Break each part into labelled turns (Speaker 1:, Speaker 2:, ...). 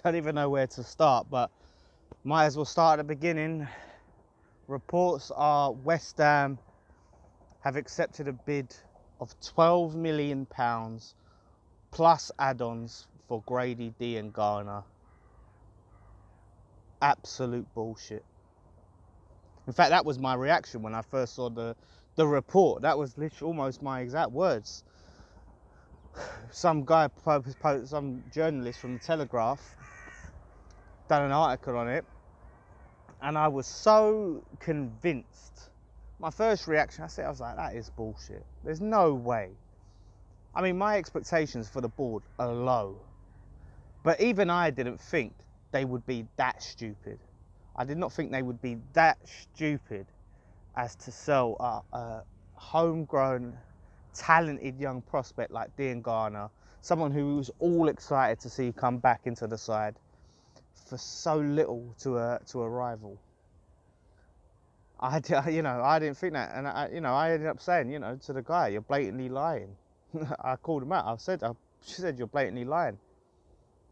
Speaker 1: don't even know where to start, but might as well start at the beginning. Reports are West Ham have accepted a bid of £12 million plus add-ons for Grady Diangana. Absolute bullshit. In fact, that was my reaction when I first saw the report. That was literally almost my exact words. Some guy, some journalist from the Telegraph, done an article on it, and I was so convinced. My first reaction, I was like, that is bullshit. There's no way. I mean, my expectations for the board are low, but even I didn't think they would be that stupid. I did not think they would be that stupid as to sell a homegrown, talented young prospect like Diangana, someone who was all excited to see come back into the side, for so little to a rival. I didn't think that, and I ended up saying, to the guy, you're blatantly lying. I called him out. She said, you're blatantly lying.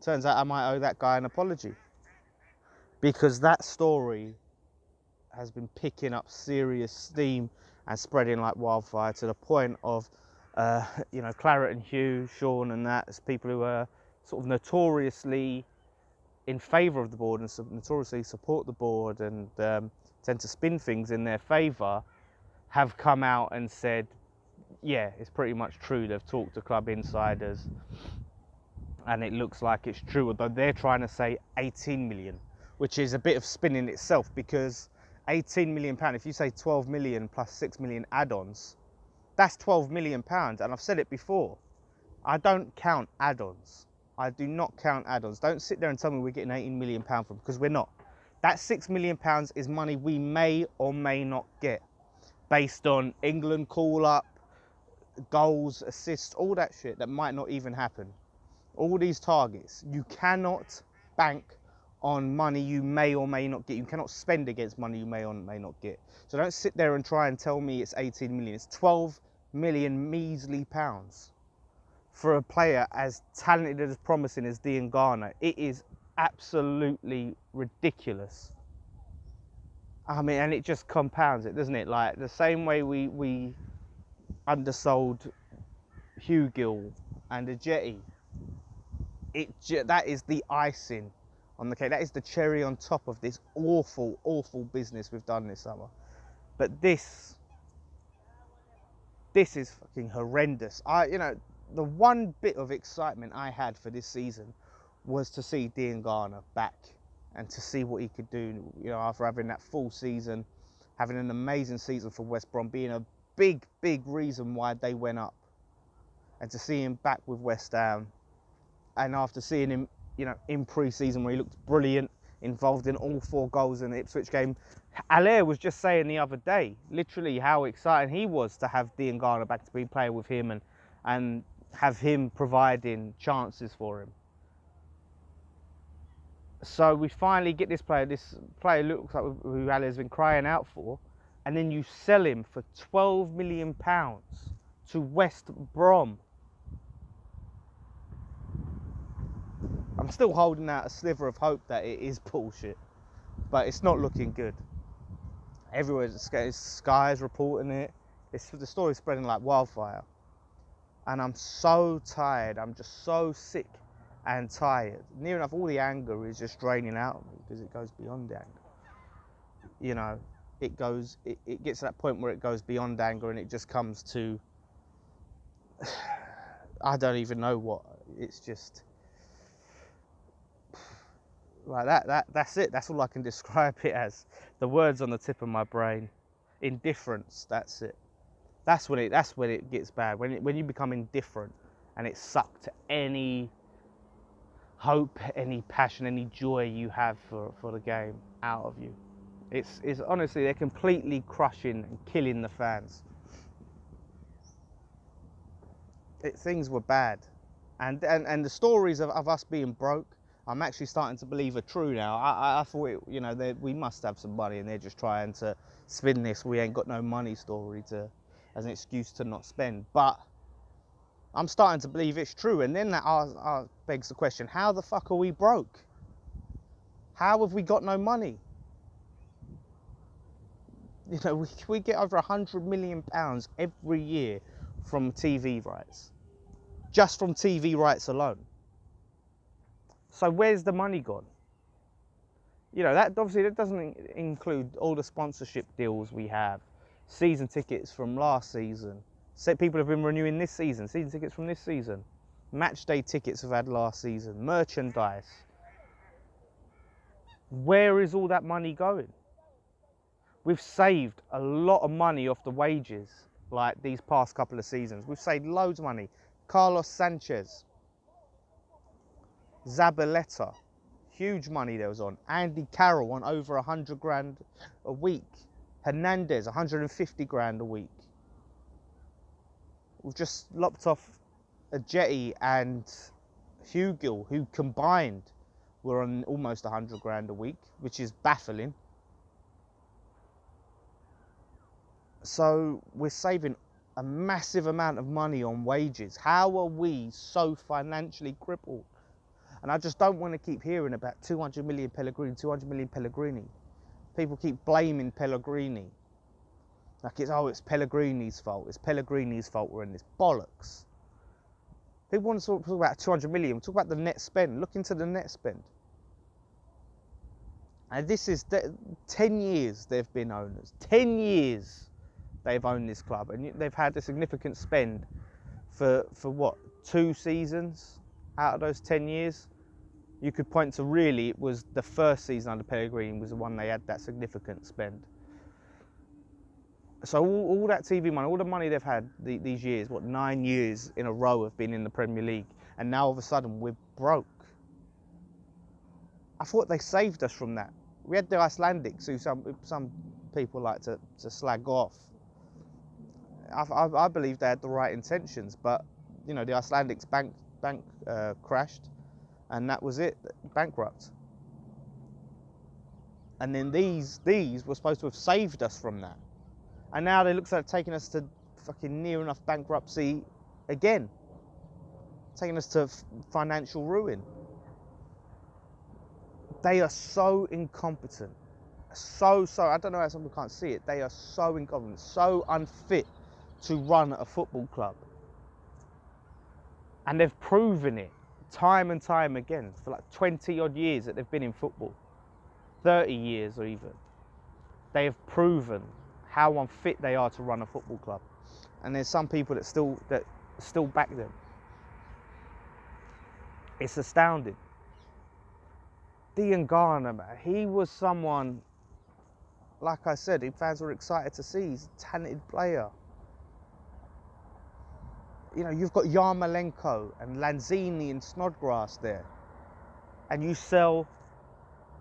Speaker 1: Turns out I might owe that guy an apology, because that story has been picking up serious steam and spreading like wildfire, to the point of, Claret and Hugh, Sean and that, as people who are sort of notoriously in favour of the board and notoriously support the board and tend to spin things in their favour, have come out and said, yeah, it's pretty much true. They've talked to club insiders and it looks like it's true, although they're trying to say 18 million, which is a bit of spin in itself, because 18 million pound, if you say 12 million plus 6 million add-ons, that's 12 million pounds. And I've said it before, I don't count add-ons. I do not count add-ons. Don't sit there and tell me we're getting 18 million pound from, because we're not. That 6 million pounds is money we may or may not get, based on England call-up, goals, assists, all that shit that might not even happen. All these targets, you cannot bank on money you may or may not get. You cannot spend against money you may or may not get. So don't sit there and try and tell me it's 18 million. It's 12 million measly pounds for a player as talented and as promising as Diangana. It is absolutely ridiculous. I mean, and it just compounds it, doesn't it? Like the same way we undersold Hugh Gill and the Jetty. That is the icing on the cake. That is the cherry on top of this awful, awful business we've done this summer. But this is fucking horrendous. The one bit of excitement I had for this season was to see Diangana back and to see what he could do, after having that full season, having an amazing season for West Brom, being a big, big reason why they went up. And to see him back with West Ham, and after seeing him, in pre-season where he looked brilliant, involved in all 4 goals in the Ipswich game. Allaire was just saying the other day, literally, how excited he was to have Diangana back, to be playing with him and have him providing chances for him. So we finally get this player. This player looks like who Allaire's been crying out for, and then you sell him for £12 million to West Brom. I'm still holding out a sliver of hope that it is bullshit, but it's not looking good. Everywhere, Sky's reporting it. The story's spreading like wildfire. And I'm so tired. I'm just so sick and tired. Near enough, all the anger is just draining out of me, because it goes beyond anger. It gets to that point where it goes beyond anger and it just comes to, I don't even know what. It's just like that's it. That's all I can describe it as. The words on the tip of my brain. Indifference, that's it. That's when it gets bad. When you become indifferent and it sucks any hope, any passion, any joy you have for the game out of you. It's honestly, they're completely crushing and killing the fans. Things were bad. And the stories of us being broke, I'm actually starting to believe are true now. I thought, we must have some money and they're just trying to spin this "we ain't got no money" story as an excuse to not spend. But I'm starting to believe it's true. And then that begs the question, how the fuck are we broke? How have we got no money? You know, we get over £100 million every year from TV rights, just from TV rights alone. So where's the money gone? You know, that obviously that doesn't include all the sponsorship deals we have, season tickets from last season. So people have been renewing this season, season tickets from this season. Match day tickets have had last season, merchandise. Where is all that money going? We've saved a lot of money off the wages, like these past couple of seasons. We've saved loads of money. Carlos Sanchez, Zabaleta, huge money there was on. Andy Carroll on over 100 grand a week. Hernandez, 150 grand a week. We've just lopped off Ajeti and Hugill, who combined were on almost 100 grand a week, which is baffling. So we're saving a massive amount of money on wages. How are we so financially crippled? And I just don't want to keep hearing about 200 million Pellegrini, 200 million Pellegrini. People keep blaming Pellegrini. Like it's Pellegrini's fault. It's Pellegrini's fault we're in this. Bollocks. People want to talk about 200 million. We'll talk about the net spend. Look into the net spend. And this is 10 years they've been owners. 10 years they've owned this club. And they've had a significant spend for what? 2 seasons out of those 10 years? You could point to really, it was the first season under Pellegrini was the one they had that significant spend. So all that TV money, all the money they've had these years, what, 9 years in a row of being in the Premier League, and now all of a sudden we're broke. I thought they saved us from that. We had the Icelandics, who some people like to slag off. I believe they had the right intentions, but you know, the Icelandics bank crashed, and that was it, bankrupt. And then these were supposed to have saved us from that. And now they look like taking us to fucking near enough bankruptcy again. Taking us to financial ruin. They are so incompetent. So, I don't know how some people can't see it. They are so incompetent, so unfit to run a football club. And they've proven it time and time again for like 20 odd years that they've been in football. 30 years or even. They have proven how unfit they are to run a football club. And there's some people that still back them. It's astounding. Diangana, man, he was someone, like I said, fans were excited to see. He's a talented player. You know, you've got Yarmolenko and Lanzini and Snodgrass there. And you sell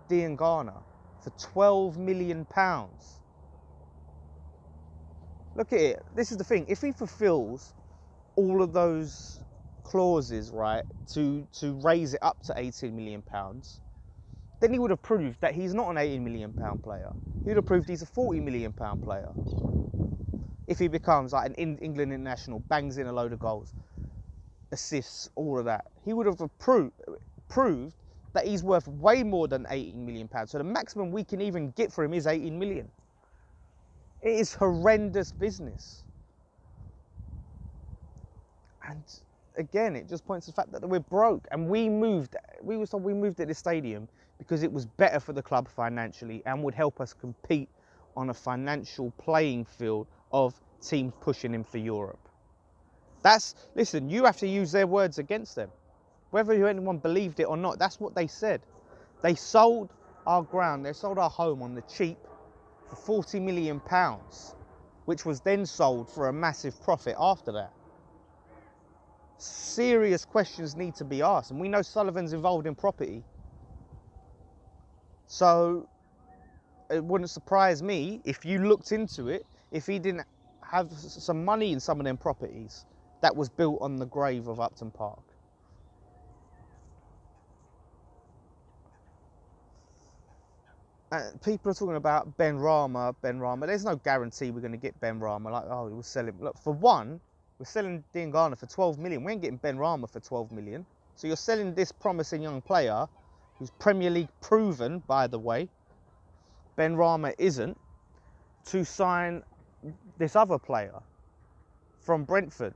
Speaker 1: Diangana for £12 million. Look at it. This is the thing. If he fulfills all of those clauses, right, to raise it up to £18 million, then he would have proved that he's not an £18 million player. He would have proved he's a £40 million player. If he becomes like an England international, bangs in a load of goals, assists, all of that, he would have proved that he's worth way more than £18 million. So the maximum we can even get for him is £18 million. It is horrendous business. And again, it just points to the fact that we're broke. And we moved at this stadium because it was better for the club financially and would help us compete on a financial playing field of teams pushing him for Europe. Listen, you have to use their words against them. Whether anyone believed it or not, that's what they said. They sold our ground, they sold our home on the cheap for £40 million, which was then sold for a massive profit after that. Serious questions need to be asked, and we know Sullivan's involved in property. So it wouldn't surprise me if you looked into it, if he didn't have some money in some of them properties that was built on the grave of Upton Park. People are talking about Ben Rama. There's no guarantee we're going to get Ben Rama. Like, oh, we'll sell him. Look, for one, we're selling Diangana for 12 million. We ain't getting Ben Rama for 12 million. So you're selling this promising young player who's Premier League proven, by the way, Ben Rama isn't, to sign this other player from Brentford.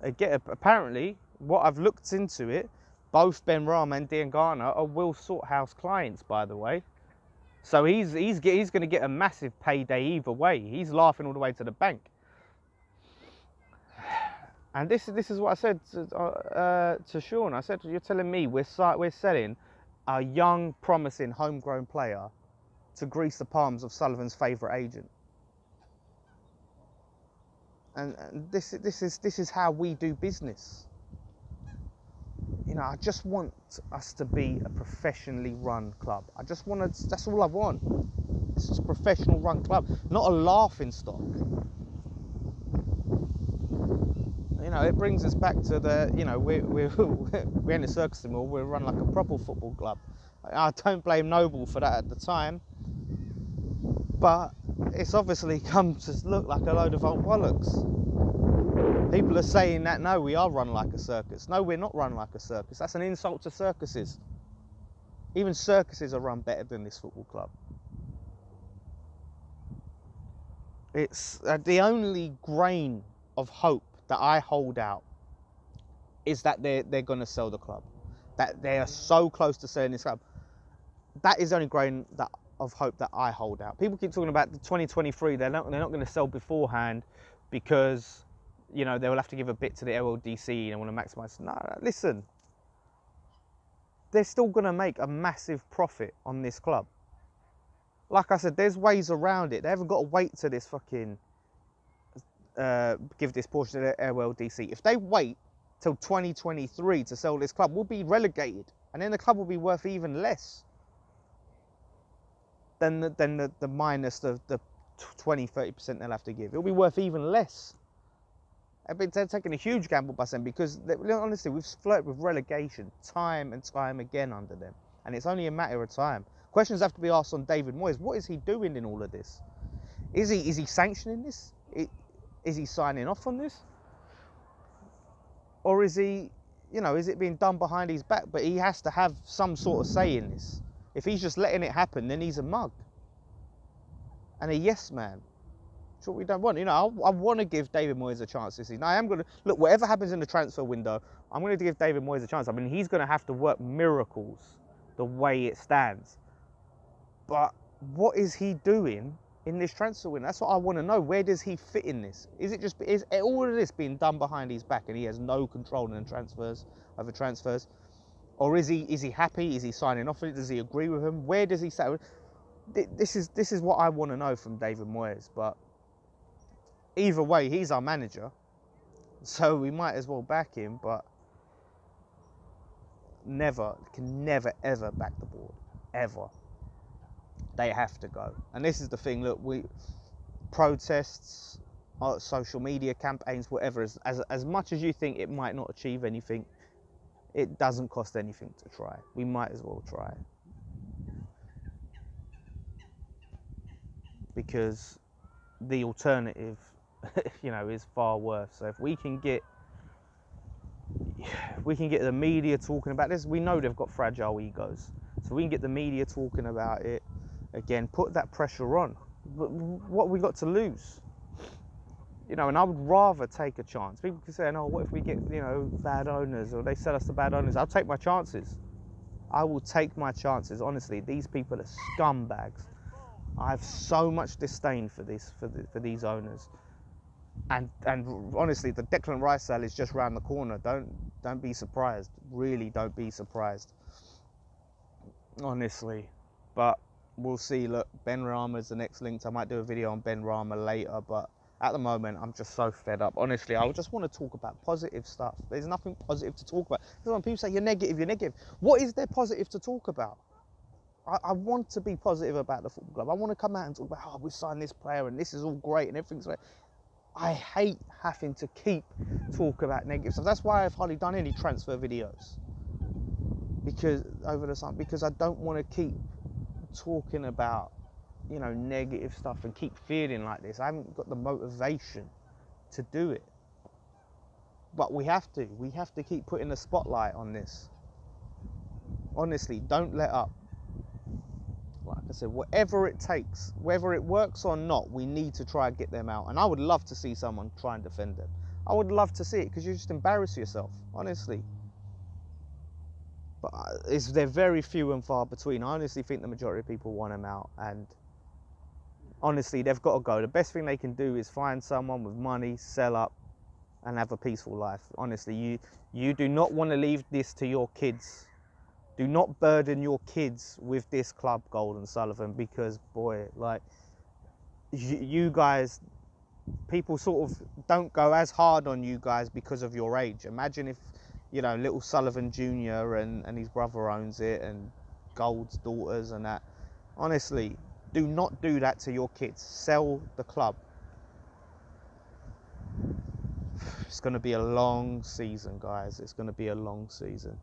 Speaker 1: Again, apparently, what I've looked into it, both Ben Rama and Diangana are Will Sorthouse clients, by the way. So he's going to get a massive payday either way. He's laughing all the way to the bank. And this is what I said to Sean. I said, you're telling me we're selling a young, promising, homegrown player to grease the palms of Sullivan's favourite agent. And this is how we do business. You know, I just want us to be a professionally run club. I just want to, that's all I want. It's just a professional run club, not a laughing stock. You know, it brings us back to the, you know, we're in a circus anymore, we're run like a proper football club. I don't blame Noble for that at the time, but it's obviously come to look like a load of old bollocks. People are saying that, no, we are run like a circus. No, we're not run like a circus. That's an insult to circuses. Even circuses are run better than this football club. It's the only grain of hope that I hold out is that they're going to sell the club. That they are so close to selling this club. That is the only grain of hope that I hold out. People keep talking about the 2023. They're not going to sell beforehand because, you know, they will have to give a bit to the LLDC and want to maximise. No, listen. They're still going to make a massive profit on this club. Like I said, there's ways around it. They haven't got to wait to this fucking give this portion to the LLDC. If they wait till 2023 to sell this club, we'll be relegated, and then the club will be worth even less than the minus the 20-30% they'll have to give. It'll be worth even less. They're taking a huge gamble by them because, honestly, we've flirted with relegation time and time again under them, and it's only a matter of time. Questions have to be asked on David Moyes. What is he doing in all of this? Is he sanctioning this? Is he signing off on this? Or is he, you know, is it being done behind his back? But he has to have some sort of say in this. If he's just letting it happen, then he's a mug and a yes man. That's what we don't want. You know, I want to give David Moyes a chance this season. I am going to, look, whatever happens in the transfer window, I'm going to give David Moyes a chance. I mean, he's going to have to work miracles the way it stands. But what is he doing in this transfer window? That's what I want to know. Where does he fit in this? Is all of this being done behind his back and he has no control in transfers, over transfers? Or is he happy? Is he signing off on it? Does he agree with him? Where does he say? This is what I want to know from David Moyes. But either way, he's our manager, so we might as well back him. But can never ever back the board, ever. They have to go. And this is the thing, look, protests, social media campaigns, whatever, as much as you think it might not achieve anything, it doesn't cost anything to try. We might as well try. Because the alternative, you know, is far worse. So if we can get the media talking about this, we know they've got fragile egos. So we can get the media talking about it, again, put that pressure on. What have we got to lose? You know, and I would rather take a chance. People can say, "Oh, what if we get, you know, bad owners, or they sell us to bad owners?" I'll take my chances. I will take my chances. Honestly, these people are scumbags. I have so much disdain for these owners. And honestly, the Declan Rice sale is just round the corner. Don't be surprised. Really, don't be surprised. Honestly, but we'll see. Look, Ben Rama's the next link. I might do a video on Ben Rama later, but at the moment, I'm just so fed up. Honestly, I just want to talk about positive stuff. There's nothing positive to talk about. When people say you're negative, you're negative. What is there positive to talk about? I want to be positive about the football club. I want to come out and talk about, oh, we signed this player and this is all great and everything's great. I hate having to keep talk about negative stuff. That's why I've hardly done any transfer videos over the summer, because I don't want to keep talking about, you know, negative stuff and keep feeling like this. I haven't got the motivation to do it. But we have to keep putting the spotlight on this. Honestly, don't let up. Like I said, whatever it takes, whether it works or not, we need to try and get them out. And I would love to see someone try and defend them. I would love to see it, because you just embarrass yourself, honestly. But they're very few and far between. I honestly think the majority of people want them out, and honestly, they've got to go. The best thing they can do is find someone with money, sell up, and have a peaceful life. Honestly, you do not want to leave this to your kids. Do not burden your kids with this club, Gold and Sullivan, because boy, like, you guys, people sort of don't go as hard on you guys because of your age. Imagine if, you know, little Sullivan Jr. and his brother owns it, and Gold's daughters and that. Honestly, do not do that to your kids. Sell the club. It's going to be a long season, guys. It's going to be a long season.